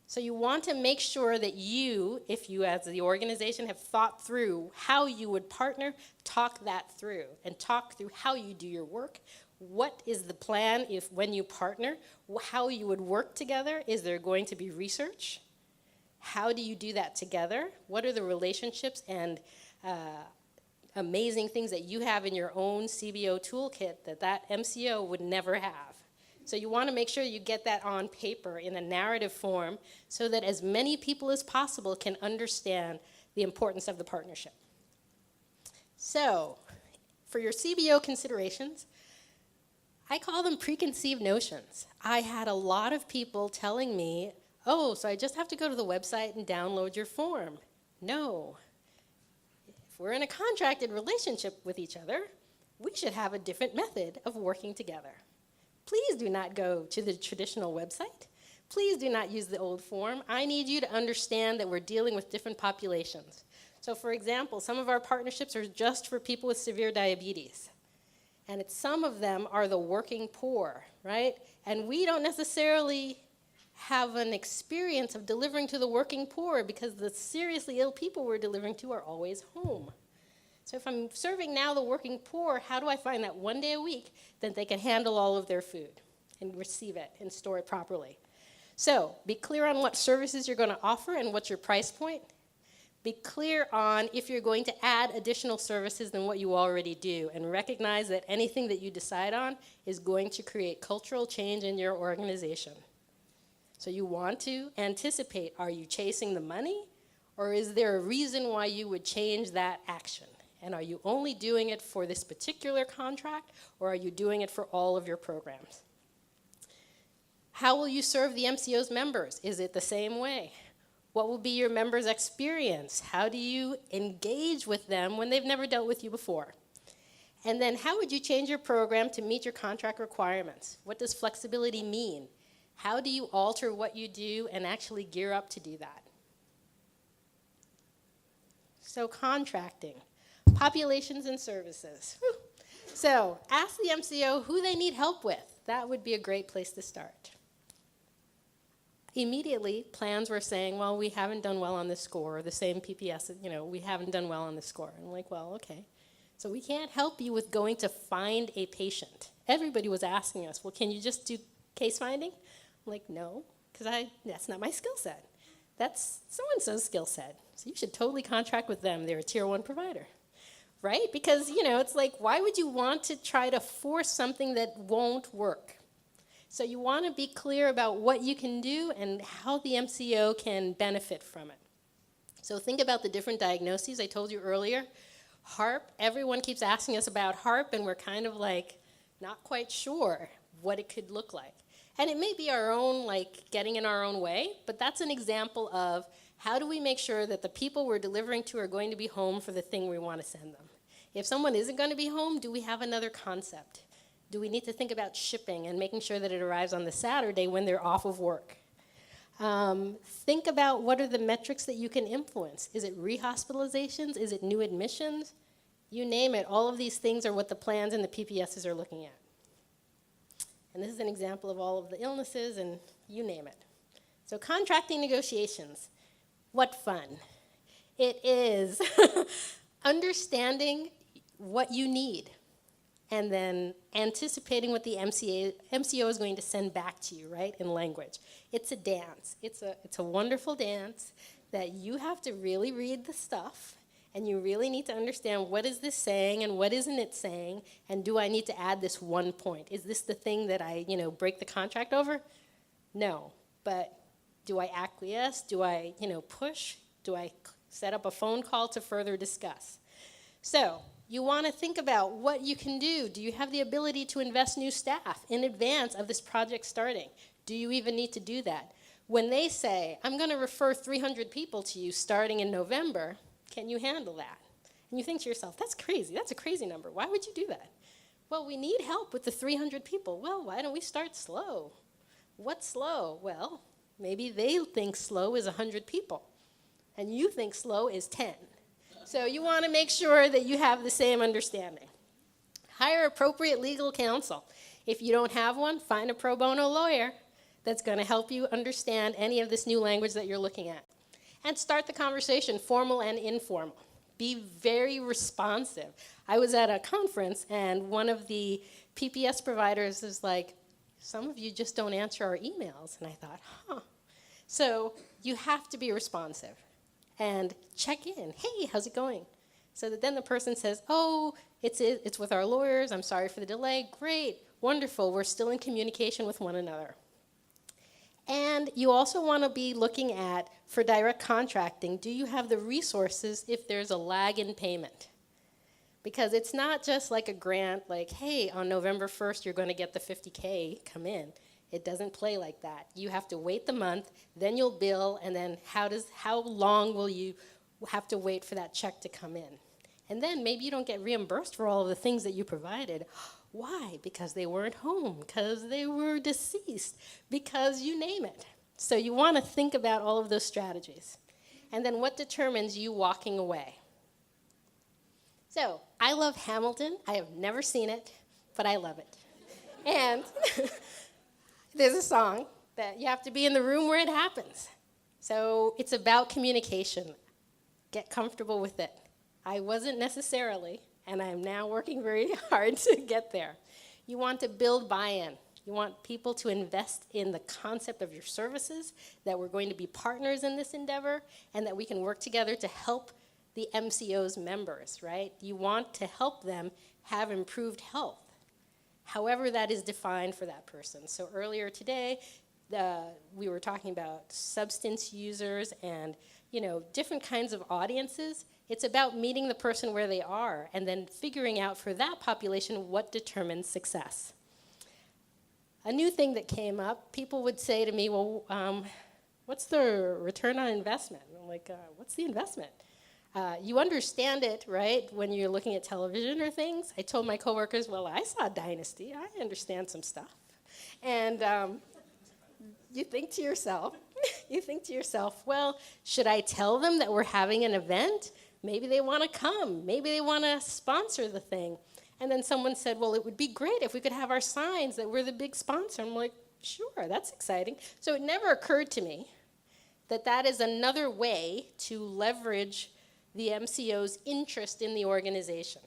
So you want to make sure that you, if you as the organization have thought through how you would partner, talk that through and talk through how you do your work. What is the plan if when you partner, how you would work together? Is there going to be research? How do you do that together? What are the relationships and amazing things that you have in your own CBO toolkit that MCO would never have? So you want to make sure you get that on paper in a narrative form so that as many people as possible can understand the importance of the partnership. So for your CBO considerations, I call them preconceived notions. I had a lot of people telling me, oh, so I just have to go to the website and download your form. No. If we're in a contracted relationship with each other, we should have a different method of working together. Please do not go to the traditional website. Please do not use the old form. I need you to understand that we're dealing with different populations. So for example, some of our partnerships are just for people with severe diabetes. And some of them are the working poor, right? And we don't necessarily have an experience of delivering to the working poor because the seriously ill people we're delivering to are always home. So if I'm serving now the working poor, how do I find that one day a week that they can handle all of their food and receive it and store it properly? So be clear on what services you're going to offer and what's your price point. Be clear on if you're going to add additional services than what you already do, and recognize that anything that you decide on is going to create cultural change in your organization. So you want to anticipate, are you chasing the money, or is there a reason why you would change that action? And are you only doing it for this particular contract, or are you doing it for all of your programs? How will you serve the MCO's members? Is it the same way? What will be your members' experience? How do you engage with them when they've never dealt with you before? And then how would you change your program to meet your contract requirements? What does flexibility mean? How do you alter what you do and actually gear up to do that? So contracting. Populations and services. Whew. So ask the MCO who they need help with. That would be a great place to start. Immediately, plans were saying, well, we haven't done well on this score, or the same PPS, we haven't done well on this score. And I'm like, well, okay. So we can't help you with going to find a patient. Everybody was asking us, well, can you just do case finding? I'm like, no, because that's not my skill set. That's so-and-so's skill set. So you should totally contract with them. They're a Tier 1 provider. Right? Because, it's like, why would you want to try to force something that won't work? So you want to be clear about what you can do and how the MCO can benefit from it. So think about the different diagnoses I told you earlier. HARP, everyone keeps asking us about HARP, and we're kind of like not quite sure what it could look like. And it may be our own, like, getting in our own way, but that's an example of how do we make sure that the people we're delivering to are going to be home for the thing we want to send them. If someone isn't going to be home, do we have another concept? Do we need to think about shipping and making sure that it arrives on the Saturday when they're off of work? Think about what are the metrics that you can influence. Is it rehospitalizations? Is it new admissions? You name it. All of these things are what the plans and the PPSs are looking at. And this is an example of all of the illnesses, and you name it. So contracting negotiations, what fun. It is understanding what you need and then anticipating what the MCO is going to send back to you, right, in language. It's a dance. It's a wonderful dance that you have to really read the stuff, and you really need to understand what is this saying and what isn't it saying, and do I need to add this one point? Is this the thing that I, break the contract over? No. But do I acquiesce? Do I, push? Do I set up a phone call to further discuss? So you want to think about what you can do. Do you have the ability to invest new staff in advance of this project starting? Do you even need to do that? When they say, I'm going to refer 300 people to you starting in November, can you handle that? And you think to yourself, that's crazy. That's a crazy number. Why would you do that? Well, we need help with the 300 people. Well, why don't we start slow? What's slow? Well, maybe they think slow is 100 people, and you think slow is 10. So you want to make sure that you have the same understanding. Hire appropriate legal counsel. If you don't have one, find a pro bono lawyer that's going to help you understand any of this new language that you're looking at. And start the conversation, formal and informal. Be very responsive. I was at a conference, and one of the PPS providers was like, some of you just don't answer our emails. And I thought, huh. So you have to be responsive and check in. Hey, how's it going? So that then the person says, oh, it's with our lawyers. I'm sorry for the delay. Great, wonderful. We're still in communication with one another. And you also want to be looking at, for direct contracting, do you have the resources if there's a lag in payment? Because it's not just like a grant, like, hey, on November 1st, you're going to get the $50K, come in. It doesn't play like that. You have to wait the month, then you'll bill, and then how long will you have to wait for that check to come in? And then maybe you don't get reimbursed for all of the things that you provided. Why? Because they weren't home, because they were deceased, because you name it. So you want to think about all of those strategies. And then what determines you walking away? So I love Hamilton. I have never seen it, but I love it. And there's a song that you have to be in the room where it happens. So it's about communication. Get comfortable with it. I wasn't necessarily, and I'm now working very hard to get there. You want to build buy-in. You want people to invest in the concept of your services, that we're going to be partners in this endeavor, and that we can work together to help the MCO's members, right? You want to help them have improved health, however that is defined for that person. So earlier today, we were talking about substance users and different kinds of audiences. It's about meeting the person where they are and then figuring out for that population what determines success. A new thing that came up, people would say to me, well, what's the return on investment? I'm like, what's the investment? You understand it, right, when you're looking at television or things. I told my coworkers, well, I saw Dynasty. I understand some stuff. And you think to yourself, well, should I tell them that we're having an event? Maybe they want to come. Maybe they want to sponsor the thing. And then someone said, well, it would be great if we could have our signs that we're the big sponsor. I'm like, sure, that's exciting. So it never occurred to me that that is another way to leverage the MCO's interest in the organization,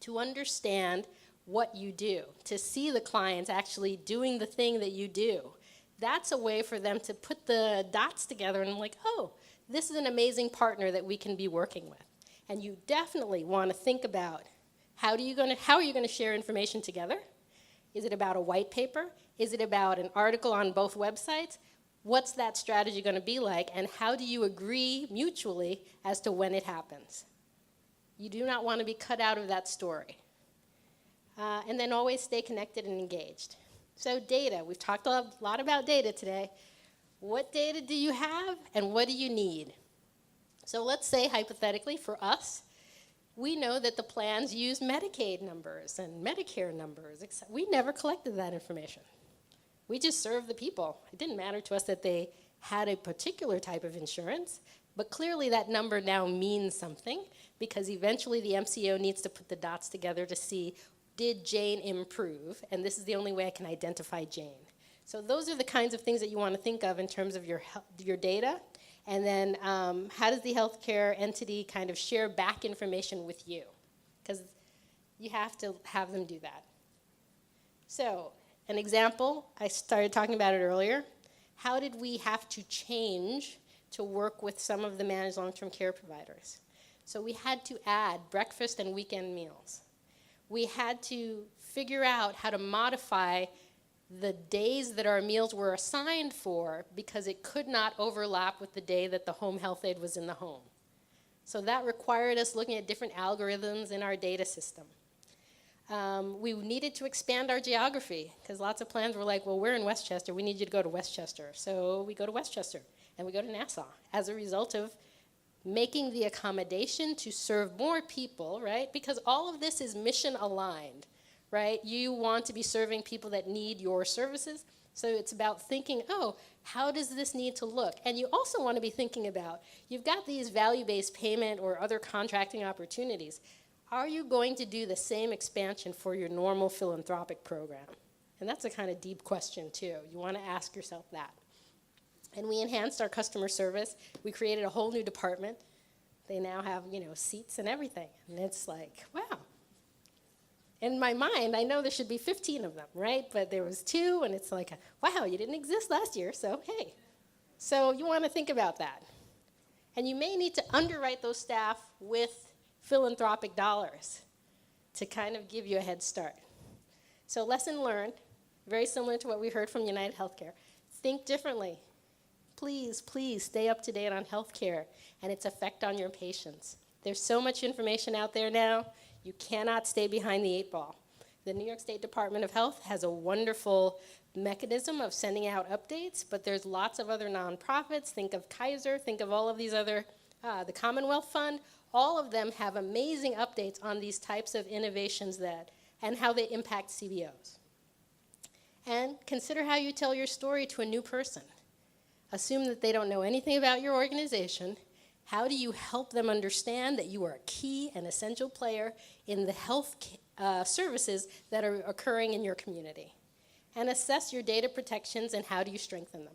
to understand what you do, to see the clients actually doing the thing that you do. That's a way for them to put the dots together and like, oh, this is an amazing partner that we can be working with. And you definitely want to think about how are you going to share information together? Is it about a white paper? Is it about an article on both websites? What's that strategy going to be like, and how do you agree mutually as to when it happens? You do not want to be cut out of that story. And then always stay connected and engaged. So data, we've talked a lot about data today. What data do you have and what do you need? So let's say, hypothetically, for us, we know that the plans use Medicaid numbers and Medicare numbers. We never collected that information. We just served the people. It didn't matter to us that they had a particular type of insurance, but clearly that number now means something because eventually the MCO needs to put the dots together to see, did Jane improve? And this is the only way I can identify Jane. So those are the kinds of things that you want to think of in terms of your data. And then how does the healthcare entity kind of share back information with you? Because you have to have them do that. So an example, I started talking about it earlier. How did we have to change to work with some of the managed long-term care providers? So we had to add breakfast and weekend meals. We had to figure out how to modify the days that our meals were assigned for because it could not overlap with the day that the home health aide was in the home. So that required us looking at different algorithms in our data system. We needed to expand our geography because lots of plans were like, well, we're in Westchester, we need you to go to Westchester. So we go to Westchester and we go to Nassau as a result of making the accommodation to serve more people, right? Because all of this is mission aligned. Right? You want to be serving people that need your services. So it's about thinking, oh, how does this need to look? And you also want to be thinking about, you've got these value-based payment or other contracting opportunities. Are you going to do the same expansion for your normal philanthropic program? And that's a kind of deep question, too. You want to ask yourself that. And we enhanced our customer service. We created a whole new department. They now have, seats and everything. And it's like, wow. In my mind, I know there should be 15 of them, right? But there was 2, and it's like, wow, you didn't exist last year, so hey. So you want to think about that. And you may need to underwrite those staff with philanthropic dollars to kind of give you a head start. So lesson learned, very similar to what we heard from UnitedHealthcare. Think differently. Please, please stay up to date on healthcare and its effect on your patients. There's so much information out there now. You cannot stay behind the 8 ball. The New York State Department of Health has a wonderful mechanism of sending out updates, but there's lots of other nonprofits. Think of Kaiser, think of all of these other, the Commonwealth Fund. All of them have amazing updates on these types of innovations and how they impact CBOs. And consider how you tell your story to a new person. Assume that they don't know anything about your organization. How do you help them understand that you are a key and essential player in the health services that are occurring in your community? And assess your data protections and how do you strengthen them?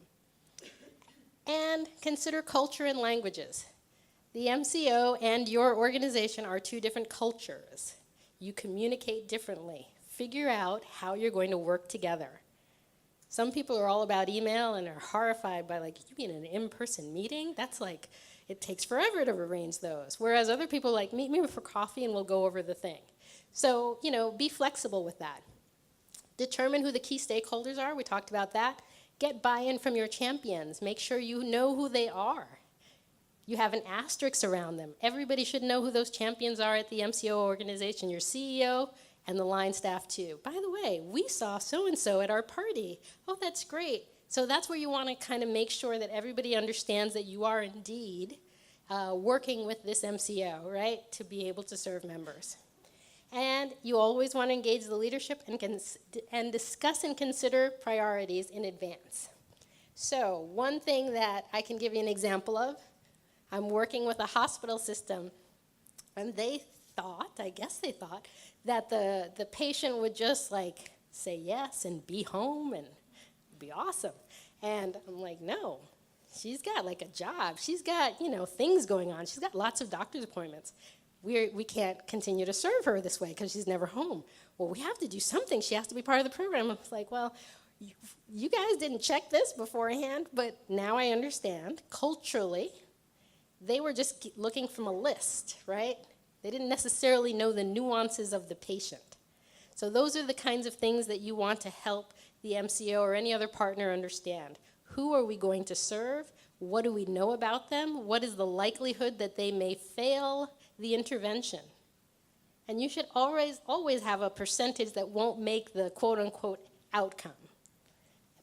And consider culture and languages. The MCO and your organization are 2 different cultures. You communicate differently. Figure out how you're going to work together. Some people are all about email and are horrified by you mean an in-person meeting? That's like, it takes forever to arrange those. Whereas other people meet me for coffee and we'll go over the thing. So, be flexible with that. Determine who the key stakeholders are. We talked about that. Get buy-in from your champions. Make sure you know who they are. You have an asterisk around them. Everybody should know who those champions are at the MCO organization, your CEO and the line staff too. By the way, we saw so-and-so at our party. Oh, that's great. So that's where you want to kind of make sure that everybody understands that you are indeed working with this MCO, right, to be able to serve members. And you always want to engage the leadership and discuss and consider priorities in advance. So one thing that I can give you an example of, I'm working with a hospital system, and they thought, I guess they thought, that the patient would just say yes and be home and be awesome. And I'm like, no, she's got a job. She's got, things going on. She's got lots of doctor's appointments. We can't continue to serve her this way because she's never home. Well, we have to do something. She has to be part of the program. I was like, well, you guys didn't check this beforehand, but now I understand. Culturally, they were just looking from a list, right? They didn't necessarily know the nuances of the patient. So those are the kinds of things that you want to help the MCO or any other partner understand. Who are we going to serve? What do we know about them? What is the likelihood that they may fail the intervention? And you should always have a percentage that won't make the quote-unquote outcome,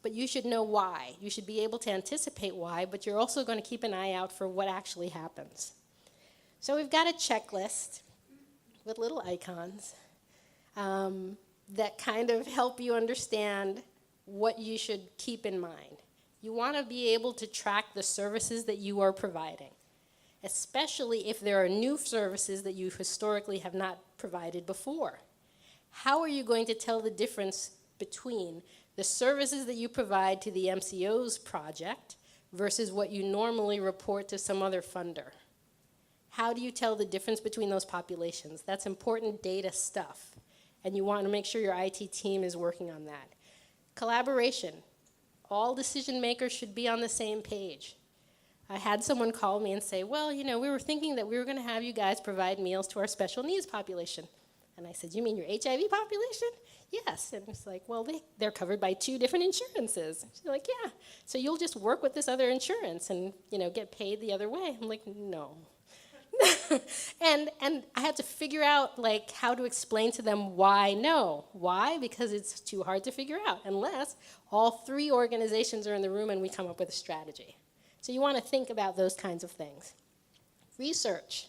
but you should know why. You should be able to anticipate why, but you're also going to keep an eye out for what actually happens. So we've got a checklist with little icons that kind of help you understand what you should keep in mind. You want to be able to track the services that you are providing, especially if there are new services that you historically have not provided before. How are you going to tell the difference between the services that you provide to the MCOs project versus what you normally report to some other funder? How do you tell the difference between those populations? That's important data stuff, and you want to make sure your IT team is working on that. Collaboration. All decision makers should be on the same page. I had someone call me and say, well, you know, we were thinking that we were going to have you guys provide meals to our special needs population. And I said, you mean your HIV population? Yes. And it's like, well, they're covered by 2 different insurances. She's like, yeah. So you'll just work with this other insurance and, you know, get paid the other way. I'm like, no. and I had to figure out, like, how to explain to them why no. Why? Because it's too hard to figure out unless all 3 organizations are in the room and we come up with a strategy. So you want to think about those kinds of things. Research.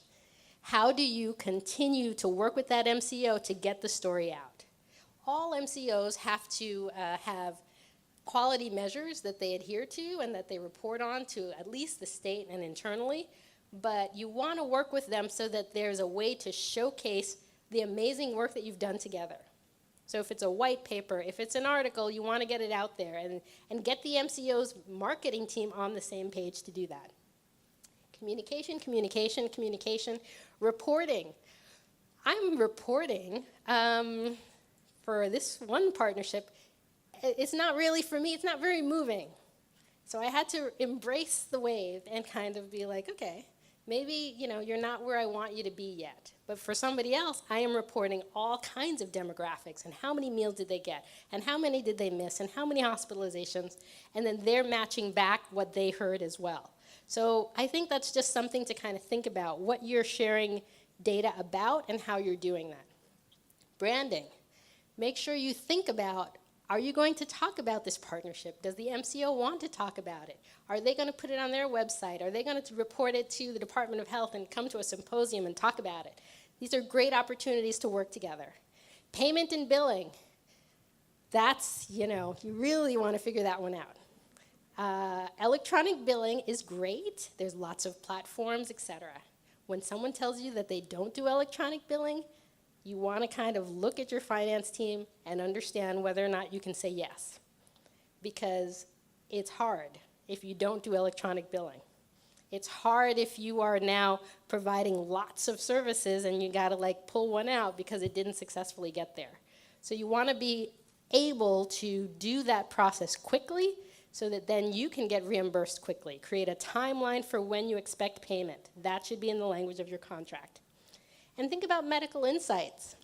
How do you continue to work with that MCO to get the story out? All MCOs have to have quality measures that they adhere to and that they report on to at least the state and internally. But you want to work with them so that there's a way to showcase the amazing work that you've done together. So if it's a white paper, if it's an article, you want to get it out there and get the MCO's marketing team on the same page to do that. Communication, communication, communication. Reporting. I'm reporting for this one partnership. It's not really for me, it's not very moving. So I had to embrace the wave and kind of be like, okay, maybe, you know, you're not where I want you to be yet. But for somebody else, I am reporting all kinds of demographics and how many meals did they get and how many did they miss and how many hospitalizations, and then they're matching back what they heard as well. So I think that's just something to kind of think about, what you're sharing data about and how you're doing that. Branding. Make sure you think about, are you going to talk about this partnership? Does the MCO want to talk about it? Are they going to put it on their website? Are they going to report it to the Department of Health and come to a symposium and talk about it? These are great opportunities to work together. Payment and billing. That's, you know, you really want to figure that one out. Electronic billing is great. There's lots of platforms, etc. When someone tells you that they don't do electronic billing, you want to kind of look at your finance team and understand whether or not you can say yes. Because it's hard if you don't do electronic billing. It's hard if you are now providing lots of services and you got to like pull one out because it didn't successfully get there. So you want to be able to do that process quickly so that then you can get reimbursed quickly. Create a timeline for when you expect payment. That should be in the language of your contract. And think about medical insights.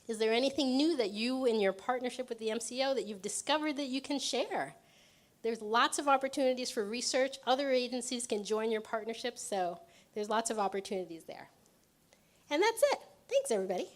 Is there anything new that you, in your partnership with the MCO, that you've discovered that you can share? There's lots of opportunities for research. Other agencies can join your partnership, so there's lots of opportunities there. And that's it. Thanks, everybody.